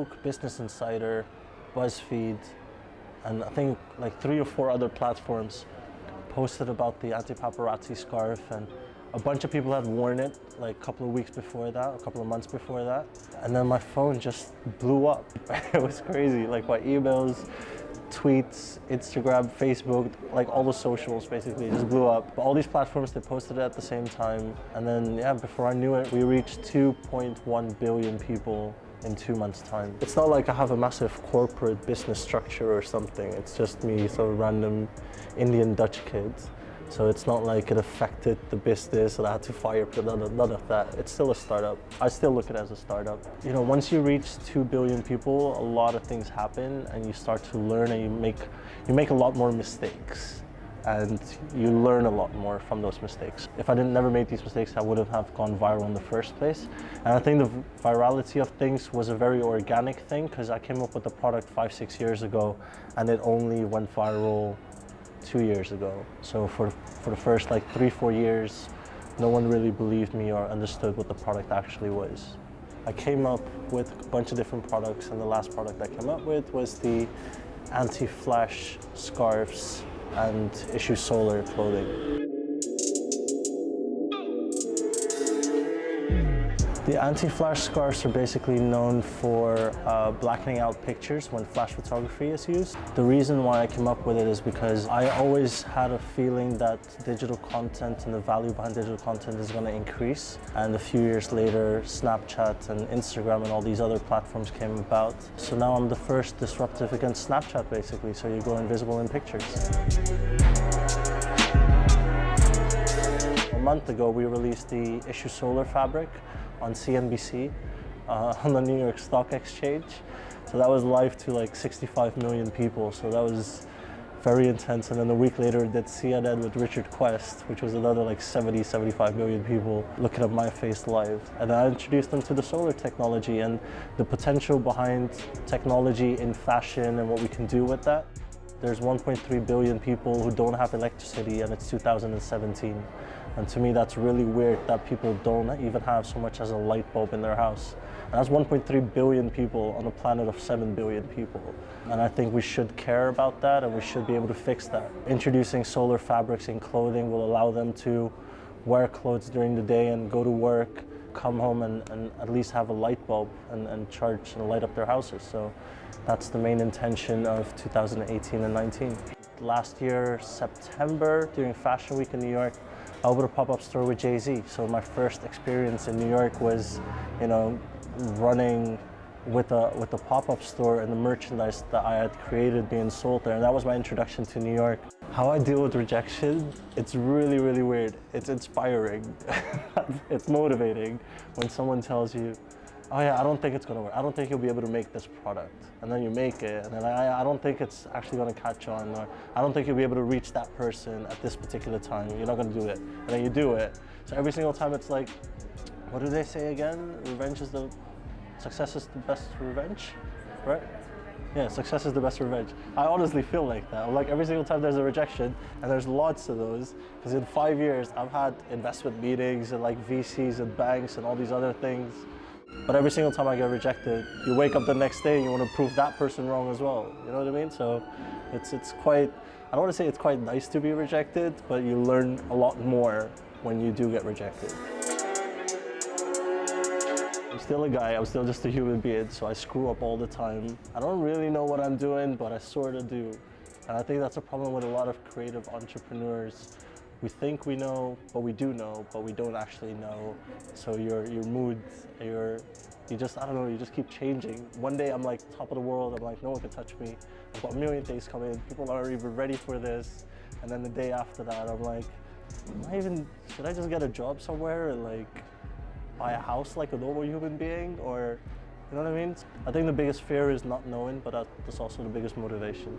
Facebook, Business Insider, BuzzFeed, and I think like 3 or 4 other platforms posted about the anti-paparazzi scarf, and a bunch of people had worn it like a couple of weeks before that, a couple of months before that. And then my phone just blew up. It was crazy, like my emails, tweets, Instagram, Facebook, like all the socials basically just blew up. But all these platforms, they posted it at the same time. And then, yeah, before I knew it, we reached 2.1 billion people in 2 months' time. It's not like I have a massive corporate business structure or something. It's just me, some random Indian Dutch kid. So it's not like it affected the business and I had to fire people, none of that. It's still a startup. I still look at it as a startup. You know, once you reach 2 billion people, a lot of things happen and you start to learn, and you make a lot more mistakes and you learn a lot more from those mistakes. If I never made these mistakes, I wouldn't have gone viral in the first place. And I think the virality of things was a very organic thing, because I came up with the product 5-6 years ago and it only went viral 2 years ago. So for the first like 3-4 years, no one really believed me or understood what the product actually was. I came up with a bunch of different products, and the last product I came up with was the anti-flash scarves and ISHU solar clothing. The anti-flash scarves are basically known for blackening out pictures when flash photography is used. The reason why I came up with it is because I always had a feeling that digital content and the value behind digital content is going to increase. And a few years later, Snapchat and Instagram and all these other platforms came about. So now I'm the first disruptive against Snapchat, basically, so you go invisible in pictures. A month ago, we released the ISHU solar fabric on CNBC, on the New York Stock Exchange. So that was live to like 65 million people. So that was very intense. And then a week later, I did CNN with Richard Quest, which was another like 75 million people looking at my face live. And I introduced them to the solar technology and the potential behind technology in fashion and what we can do with that. There's 1.3 billion people who don't have electricity, and it's 2017. And to me, that's really weird that people don't even have so much as a light bulb in their house. And that's 1.3 billion people on a planet of 7 billion people. And I think we should care about that, and we should be able to fix that. Introducing solar fabrics in clothing will allow them to wear clothes during the day and go to work, come home and at least have a light bulb and charge and light up their houses. So that's the main intention of 2018 and 19. Last year, September, during Fashion Week in New York, I opened a pop-up store with Jay-Z. So my first experience in New York was, you know, running with a pop-up store and the merchandise that I had created being sold there. And that was my introduction to New York. How I deal with rejection, it's really, really weird. It's inspiring. It's motivating when someone tells you, oh yeah, I don't think it's gonna work. I don't think you'll be able to make this product. And then you make it, and then I don't think it's actually gonna catch on, or I don't think you'll be able to reach that person at this particular time. You're not gonna do it. And then you do it. So every single time it's like, what do they say again? Success is the best revenge, right? Yeah, success is the best revenge. I honestly feel like that. Like every single time there's a rejection, and there's lots of those, because in 5 years I've had investment meetings and like VCs and banks and all these other things. But every single time I get rejected, you wake up the next day and you want to prove that person wrong as well. You know what I mean? So it's quite, I don't want to say it's quite nice to be rejected, but you learn a lot more when you do get rejected. I'm still a guy, I'm still just a human being, so I screw up all the time. I don't really know what I'm doing, but I sort of do. And I think that's a problem with a lot of creative entrepreneurs. We think we know, but we do know, but we don't actually know. So your mood, you just, I don't know, you just keep changing. One day I'm like top of the world, I'm like, no one can touch me. I've got a million things coming, people aren't even ready for this. And then the day after that, I'm like, should I just get a job somewhere and like buy a house like a normal human being? Or, you know what I mean? I think the biggest fear is not knowing, but that's also the biggest motivation.